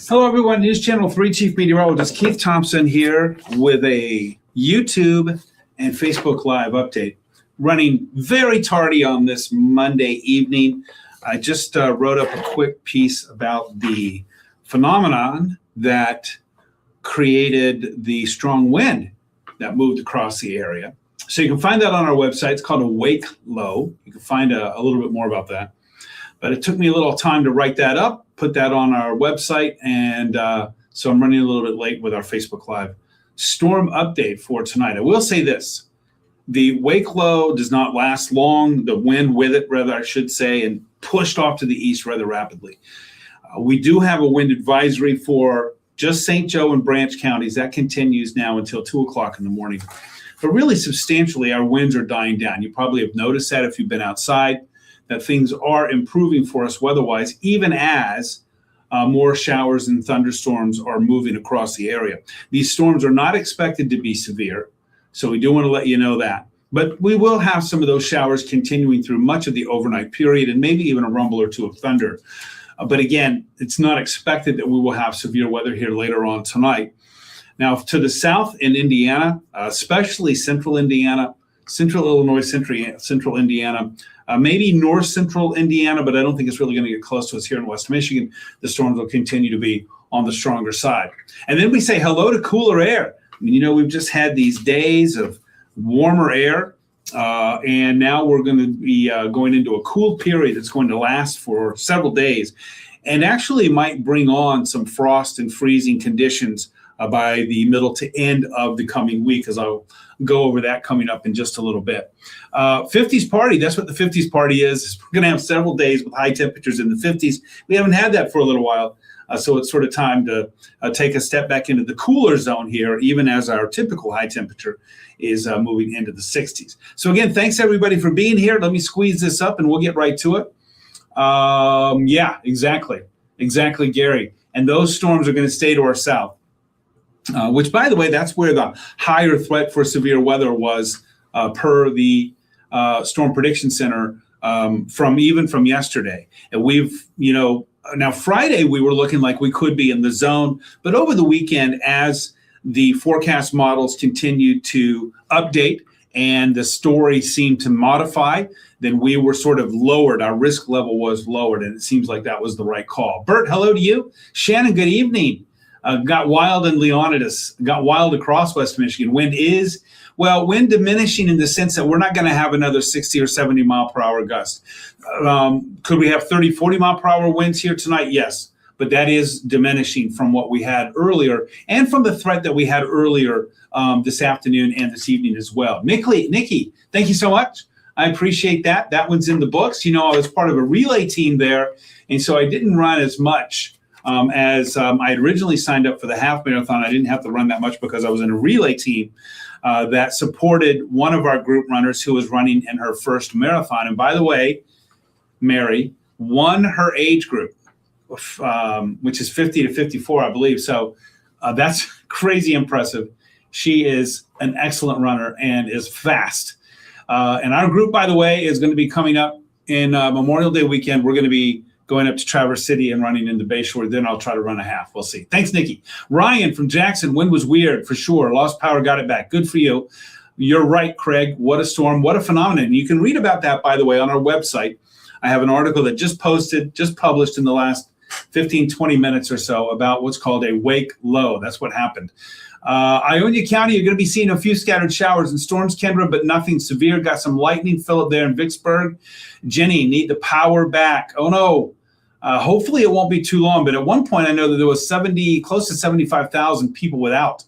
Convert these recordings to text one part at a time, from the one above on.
Hello, everyone. News Channel 3 Chief Meteorologist Keith Thompson here with a YouTube and Facebook Live update. Running very tardy on this Monday evening. I just wrote up a quick piece about the phenomenon that created the strong wind that moved across the area. So you can find that on our website. It's called a wake low. You can find a little bit more about that. But it took me a little time to write that up, put that on our website, and so I'm running a little bit late with our Facebook Live storm update for tonight. I will say this. The wake low does not last long. The wind with it, rather, I should say, and pushed off to the east rather rapidly. We do have a wind advisory for just St. Joe and Branch counties. That continues now until 2 o'clock in the morning. But really substantially, our winds are dying down. You probably have noticed that if you've been outside, that things are improving for us weather-wise, even as more showers and thunderstorms are moving across the area. These storms are not expected to be severe, so we do want to let you know that. But we will have some of those showers continuing through much of the overnight period and maybe even a rumble or two of thunder. But again, it's not expected that we will have severe weather here later on tonight. Now, to the south in Indiana, especially central Indiana, central Illinois, central Indiana, maybe north central Indiana, but I don't think it's really going to get close to us here in West Michigan. The storms will continue to be on the stronger side. And then we say hello to cooler air. I mean, you know, we've just had these days of warmer air, and now we're going to be going into a cool period that's going to last for several days and actually might bring on some frost and freezing conditions by the middle to end of the coming week, as I'll go over that coming up in just a little bit. 50s party, that's what the 50s party is. We're going to have several days with high temperatures in the 50s. We haven't had that for a little while, so it's sort of time to take a step back into the cooler zone here, even as our typical high temperature is moving into the 60s. So again, thanks everybody for being here. Let me squeeze this up and we'll get right to it. Yeah, exactly, Gary. And those storms are going to stay to our south. Which, by the way, that's where the higher threat for severe weather was per the Storm Prediction Center from yesterday. And we've, now Friday we were looking like we could be in the zone, but over the weekend as the forecast models continued to update and the story seemed to modify, then we were sort of lowered. Our risk level was lowered, and it seems like that was the right call. Bert, hello to you. Shannon, good evening. Got wild in Leonidas, got wild across West Michigan. Wind diminishing in the sense that we're not going to have another 60 or 70 mile per hour gust. Could we have 30, 40 mile per hour winds here tonight? Yes, but that is diminishing from what we had earlier and from the threat that we had earlier this afternoon and this evening as well. Nikki, thank you so much. I appreciate that. That one's in the books. I was part of a relay team there, and so I didn't run as much as I had originally signed up for the half marathon. I didn't have to run that much because I was in a relay team that supported one of our group runners who was running in her first marathon. And by the way, Mary won her age group, which is 50 to 54, I believe. So that's crazy impressive. She is an excellent runner and is fast. And our group, by the way, is going to be coming up in Memorial Day weekend. We're going to be going up to Traverse City and running into Bayshore. Then I'll try to run a half. We'll see. Thanks, Nikki. Ryan from Jackson, wind was weird for sure. Lost power, got it back. Good for you. You're right, Craig. What a storm. What a phenomenon. You can read about that, by the way, on our website. I have an article that just published in the last 15, 20 minutes or so about what's called a wake low. That's what happened. Ionia County, you're going to be seeing a few scattered showers and storms, Kendra, but nothing severe. Got some lightning, Philip, there in Vicksburg. Jenny, need the power back. Oh, no. Hopefully it won't be too long, but at one point I know that there was close to 75,000 people without.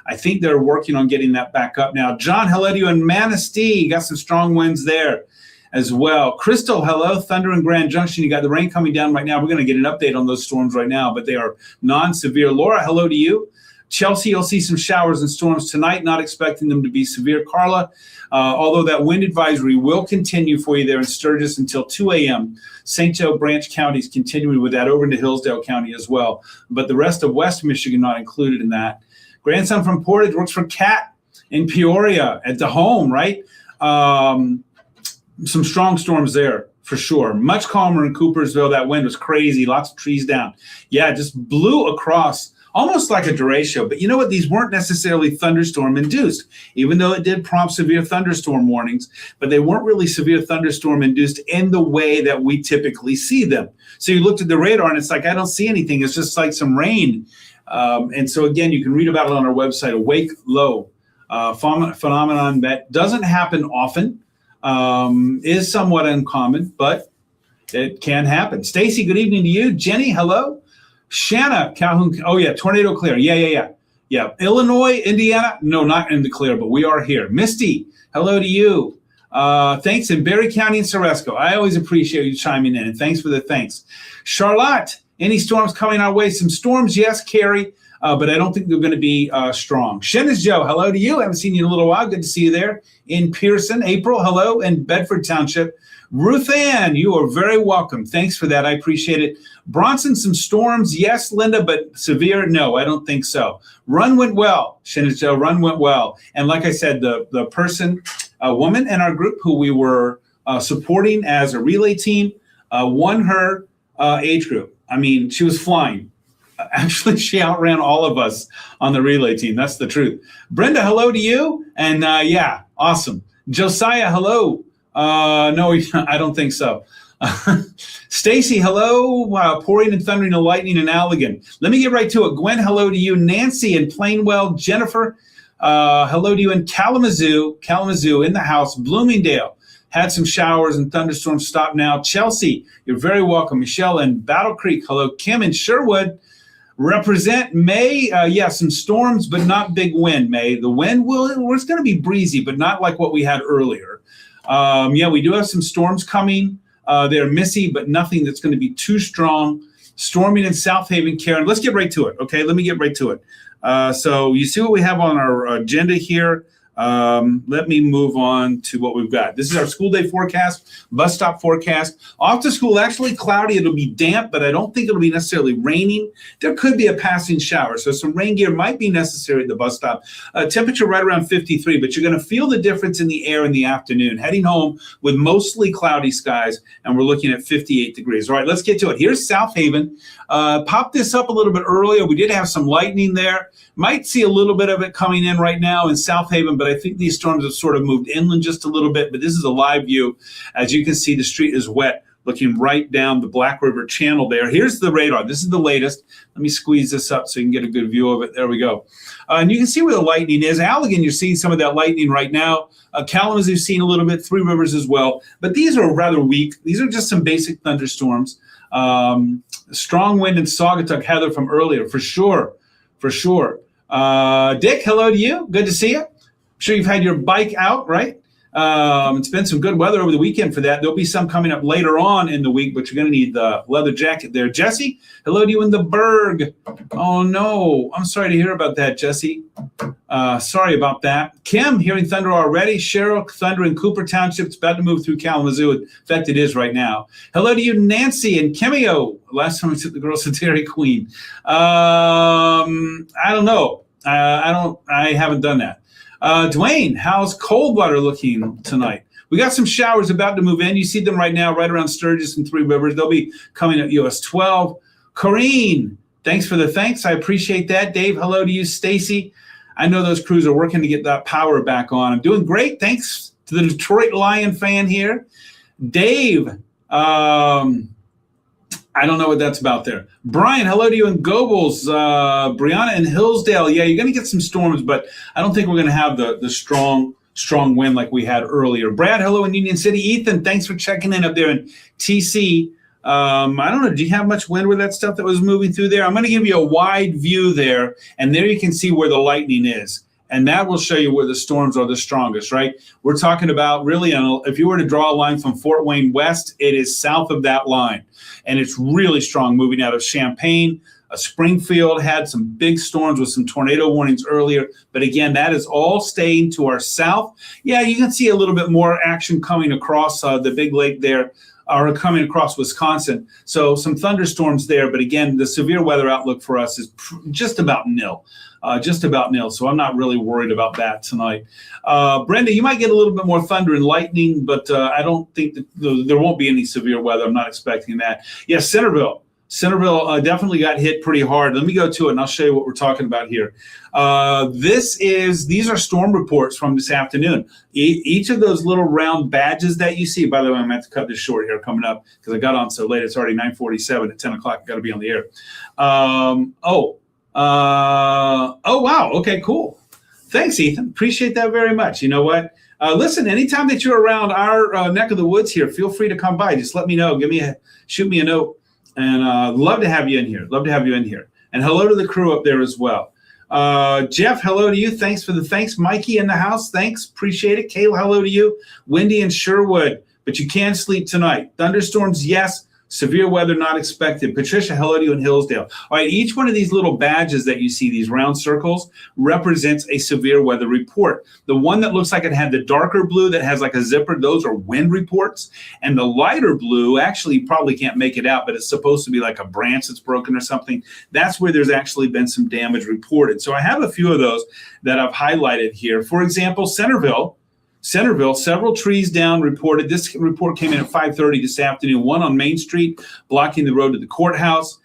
I think they're working on getting that back up now. John, hello to you in Manistee. Got some strong winds there as well. Crystal, hello. Thunder in Grand Junction. You got the rain coming down right now. We're going to get an update on those storms right now, but they are non-severe. Laura, hello to you. Chelsea, you'll see some showers and storms tonight, not expecting them to be severe. Carla, although that wind advisory will continue for you there in Sturgis until 2 a.m. St. Joe, Branch counties continuing with that over into Hillsdale County as well. But the rest of West Michigan not included in that. Grandson from Portage works for Cat in Peoria at the home, right? Some strong storms there for sure. Much calmer in Coopersville. That wind was crazy. Lots of trees down. Yeah, it just blew across almost like a derecho. But you know what? These weren't necessarily thunderstorm induced, even though it did prompt severe thunderstorm warnings. But they weren't really severe thunderstorm induced in the way that we typically see them. So you looked at the radar and it's like, I don't see anything. It's just like some rain. And so, again, you can read about it on our website, a wake low phenomenon that doesn't happen often, is somewhat uncommon, but it can happen. Stacy, good evening to you. Jenny, hello. Shanna, Calhoun. Oh, yeah, tornado clear. Yeah. Illinois, Indiana. No, not in the clear, but we are here. Misty, hello to you. Thanks in Berry County and Ceresco. I always appreciate you chiming in, and thanks for the thanks. Charlotte, any storms coming our way? Some storms, yes, Carrie, but I don't think they're going to be strong. Shennis Joe, hello to you. I haven't seen you in a little while. Good to see you there. In Pearson, April, hello. In Bedford Township. Ruth Ann, you are very welcome. Thanks for that. I appreciate it. Bronson, some storms. Yes, Linda, but severe? No, I don't think so. Run went well. Shennis Joe, run went well. And like I said, the person, a woman in our group who we were supporting as a relay team, won her age group. I mean, she was flying. Actually, she outran all of us on the relay team. That's the truth. Brenda, hello to you. And yeah, awesome. Josiah, hello. No, I don't think so. Stacy, hello. Pouring and thundering and lightning in Allegan. Let me get right to it. Gwen, hello to you. Nancy in Plainwell. Jennifer, hello to you in Kalamazoo in the house. Bloomingdale had some showers and thunderstorms. Stop now. Chelsea, you're very welcome. Michelle in Battle Creek. Hello. Kim in Sherwood. Represent May. Yeah, some storms, but not big wind, May. The wind it's going to be breezy, but not like what we had earlier. Yeah, we do have some storms coming. They're missy, but nothing that's going to be too strong. Storming in South Haven, Karen. Let's get right to it, okay? Let me get right to it. So you see what we have on our agenda here. Let me move on to what we've got. This is our school day forecast, bus stop forecast. Off to school, actually cloudy. It'll be damp, but I don't think it'll be necessarily raining. There could be a passing shower, so some rain gear might be necessary at the bus stop. Temperature right around 53, but you're going to feel the difference in the air in the afternoon. Heading home with mostly cloudy skies, and we're looking at 58 degrees. All right, let's get to it. Here's South Haven. Pop this up a little bit earlier. We did have some lightning there. Might see a little bit of it coming in right now in South Haven, but I think these storms have sort of moved inland just a little bit. But this is a live view. As you can see, the street is wet, looking right down the Black River Channel there. Here's the radar. This is the latest. Let me squeeze this up so you can get a good view of it. There we go. And you can see where the lightning is. Allegan, you're seeing some of that lightning right now. Kalamazoo, you've seen a little bit. Three Rivers as well. But these are rather weak. These are just some basic thunderstorms. Strong wind in Saugatuck, Heather, from earlier, for sure. Dick, hello to you. Good to see you. I'm sure you've had your bike out, right? It's been some good weather over the weekend for that. There'll be some coming up later on in the week, but you're going to need the leather jacket there. Jesse, hello to you in the Berg. Oh, no. I'm sorry to hear about that, Jesse. Sorry about that. Kim, hearing thunder already. Cheryl, thunder in Cooper Township. It's about to move through Kalamazoo. In fact, it is right now. Hello to you, Nancy and Kimio. Last time I took the girls to Dairy Queen. I don't know. I haven't done that. Dwayne, how's Coldwater looking tonight? We got some showers about to move in. You see them right now, right around Sturgis and Three Rivers. They'll be coming at US 12. Corrine, thanks for the thanks. I appreciate that. Dave, hello to you. Stacy, I know those crews are working to get that power back on. I'm doing great. Thanks to the Detroit Lion fan here. Dave, I don't know what that's about there. Brian, hello to you in Gobles. Brianna in Hillsdale. Yeah, you're going to get some storms, but I don't think we're going to have the strong wind like we had earlier. Brad, hello in Union City. Ethan, thanks for checking in up there in TC. I don't know. Do you have much wind with that stuff that was moving through there? I'm going to give you a wide view there, and there you can see where the lightning is. And that will show you where the storms are the strongest, right? We're talking about really, if you were to draw a line from Fort Wayne west, it is south of that line. And it's really strong moving out of Champaign. Springfield had some big storms with some tornado warnings earlier. But again, that is all staying to our south. Yeah, you can see a little bit more action coming across the big lake there are coming across Wisconsin. So some thunderstorms there. But again, the severe weather outlook for us is just about nil. So I'm not really worried about that tonight. Brenda, you might get a little bit more thunder and lightning, but I don't think that there won't be any severe weather. I'm not expecting that. Yes, Centerville definitely got hit pretty hard. Let me go to it and I'll show you what we're talking about here. These are storm reports from this afternoon. Each of those little round badges that you see, by the way, I'm going to have to cut this short here coming up because I got on so late. It's already 9:47 at 10 o'clock. I got to be on the air. Oh, wow. Okay, cool. Thanks, Ethan. Appreciate that very much. You know what? Listen, anytime that you're around our neck of the woods here, feel free to come by. Just let me know. Shoot me a note. And love to have you in here. And hello to the crew up there as well. Jeff, hello to you. Thanks for the thanks. Mikey in the house. Thanks. Appreciate it. Kayla, hello to you. Wendy in Sherwood. But you can sleep tonight. Thunderstorms, yes. Severe weather not expected. Patricia, hello to you in Hillsdale. All right, each one of these little badges that you see, these round circles, represents a severe weather report. The one that looks like it had the darker blue that has like a zipper, those are wind reports. And the lighter blue, actually you probably can't make it out, but it's supposed to be like a branch that's broken or something. That's where there's actually been some damage reported. So I have a few of those that I've highlighted here. For example, Centerville, several trees down reported. This report came in at 5:30 this afternoon. One on Main Street, blocking the road to the courthouse.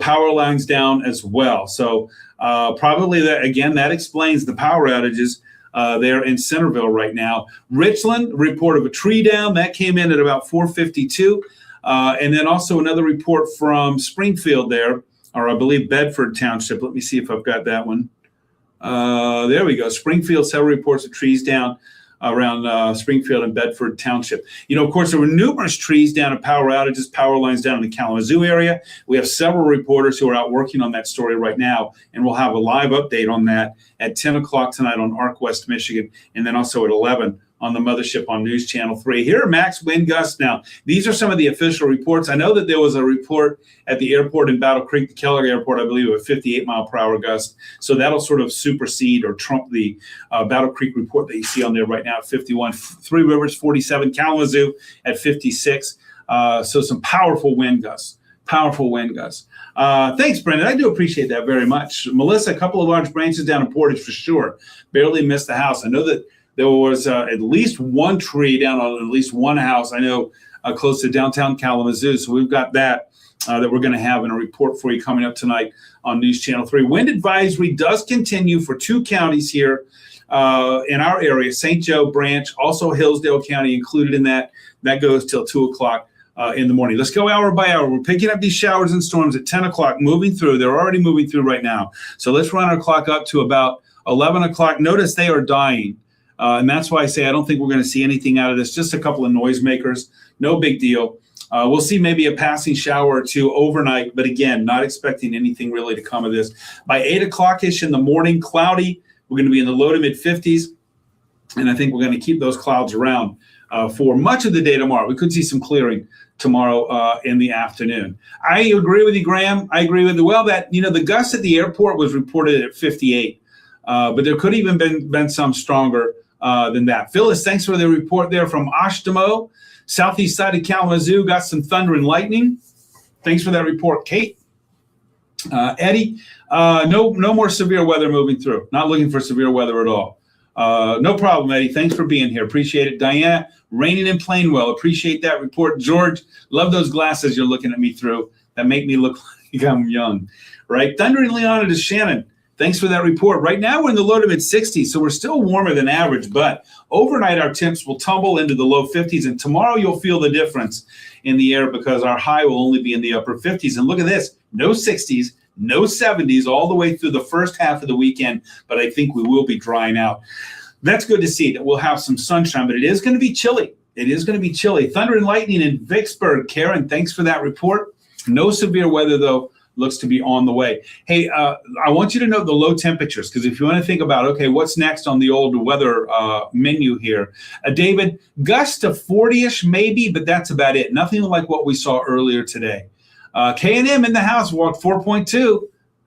Power lines down as well. So probably that explains the power outages there in Centerville right now. Richland, report of a tree down. That came in at about 4:52. And then also another report from Springfield there, or I believe Bedford Township. Let me see if I've got that one. There we go. Springfield, several reports of trees down around Springfield and Bedford Township. You know, of course, there were numerous trees down and power outages, power lines down in the Kalamazoo area. We have several reporters who are out working on that story right now, and we'll have a live update on that at 10 o'clock tonight on ARC West Michigan, and then also at 11 on the mothership on News Channel 3. Here are max wind gusts now. These are some of the official reports. I know that there was a report at the airport in Battle Creek, the Keller Airport, I believe, of a 58-mile-per-hour gust. So that'll sort of supersede or trump the Battle Creek report that you see on there right now at 51. Three Rivers, 47. Kalamazoo at 56. So some powerful wind gusts. Thanks, Brendan. I do appreciate that very much. Melissa, a couple of large branches down in Portage for sure. Barely missed the house. I know that there was at least one tree down on at least one house, I know, close to downtown Kalamazoo. So we've got that we're going to have in a report for you coming up tonight on News Channel 3. Wind advisory does continue for two counties here in our area, St. Joe Branch, also Hillsdale County included in that. That goes till 2 o'clock in the morning. Let's go hour by hour. We're picking up these showers and storms at 10 o'clock, moving through. They're already moving through right now. So let's run our clock up to about 11 o'clock. Notice they are dying. And that's why I say I don't think we're going to see anything out of this. Just a couple of noisemakers. No big deal. We'll see maybe a passing shower or two overnight. But again, not expecting anything really to come of this. By 8 o'clock-ish in the morning, cloudy. We're going to be in the low to mid-50s. And I think we're going to keep those clouds around for much of the day tomorrow. We could see some clearing tomorrow in the afternoon. I agree with you, Graham. I agree with you. Well, the gust at the airport was reported at 58. But there could even been some stronger than that. Phyllis, thanks for the report there from Ashtamo. Southeast side of Kalamazoo got some thunder and lightning. Thanks for that report, Kate. Eddie, no more severe weather moving through. Not looking for severe weather at all. No problem, Eddie. Thanks for being here. Appreciate it. Diana, raining in Plainwell. Appreciate that report. George, love those glasses you're looking at me through. That make me look like I'm young, right? Thunder and Leona to Shannon. Thanks for that report. Right now, we're in the low to mid-60s, so we're still warmer than average, but overnight, our temps will tumble into the low 50s, and tomorrow you'll feel the difference in the air because our high will only be in the upper 50s. And look at this, no 60s, no 70s all the way through the first half of the weekend, but I think we will be drying out. That's good to see that we'll have some sunshine, but it is going to be chilly. Thunder and lightning in Vicksburg. Karen, thanks for that report. No severe weather, though. Looks to be on the way. Hey, I want you to note the low temperatures, because if you want to think about, okay, what's next on the old weather menu here? David, gusts to 40-ish maybe, but that's about it. Nothing like what we saw earlier today. K&M in the house, walked 4.2.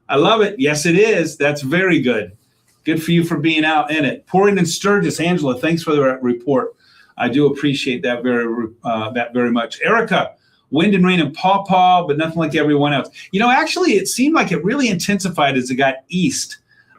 I love it. Yes, it is. That's very good. Good for you for being out in it. Pouring in Sturgis. Angela, thanks for the report I do appreciate that very much. Erica, wind and rain and pawpaw, but nothing like everyone else. Actually, it seemed like it really intensified as it got east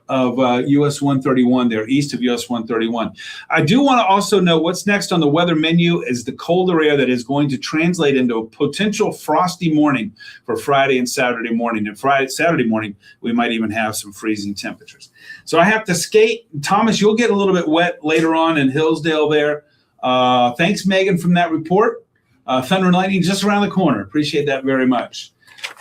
of US 131 there, east of US 131. I do want to also know what's next on the weather menu is the colder air that is going to translate into a potential frosty morning for Friday and Saturday morning. And Saturday morning, we might even have some freezing temperatures. So I have to skate. Thomas, you'll get a little bit wet later on in Hillsdale there. Thanks, Megan, from that report. Thunder and lightning just around the corner. Appreciate that very much.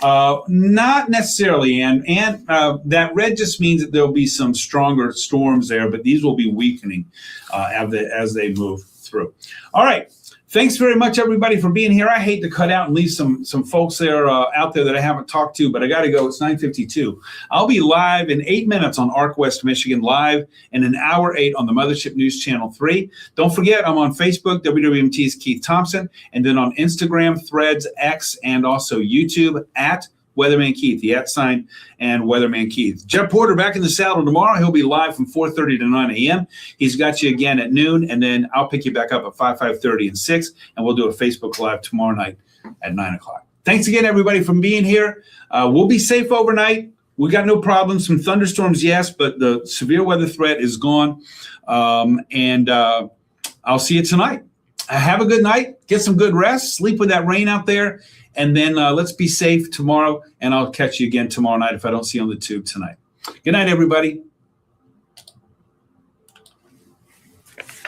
Not necessarily, and that red just means that there'll be some stronger storms there, but these will be weakening as they move through. All right. Thanks very much, everybody, for being here. I hate to cut out and leave some folks there out there that I haven't talked to, but I got to go. It's 9:52. I'll be live in 8 minutes on ARC West Michigan live, and in hour 8 on the Mothership News Channel 3. Don't forget, I'm on Facebook, WWMT's Keith Thompson, and then on Instagram, Threads, X, and also YouTube at Weatherman Keith, the @ and Weatherman Keith. Jeff Porter back in the saddle tomorrow. He'll be live from 4:30 to 9 a.m. He's got you again at noon, and then I'll pick you back up at 5:30, and 6, and we'll do a Facebook Live tomorrow night at 9 o'clock. Thanks again, everybody, for being here. We'll be safe overnight. We got no problems. Some thunderstorms, yes, but the severe weather threat is gone. And I'll see you tonight. Have a good night. Get some good rest. Sleep with that rain out there. And then let's be safe tomorrow, and I'll catch you again tomorrow night if I don't see you on the tube tonight. Good night, everybody.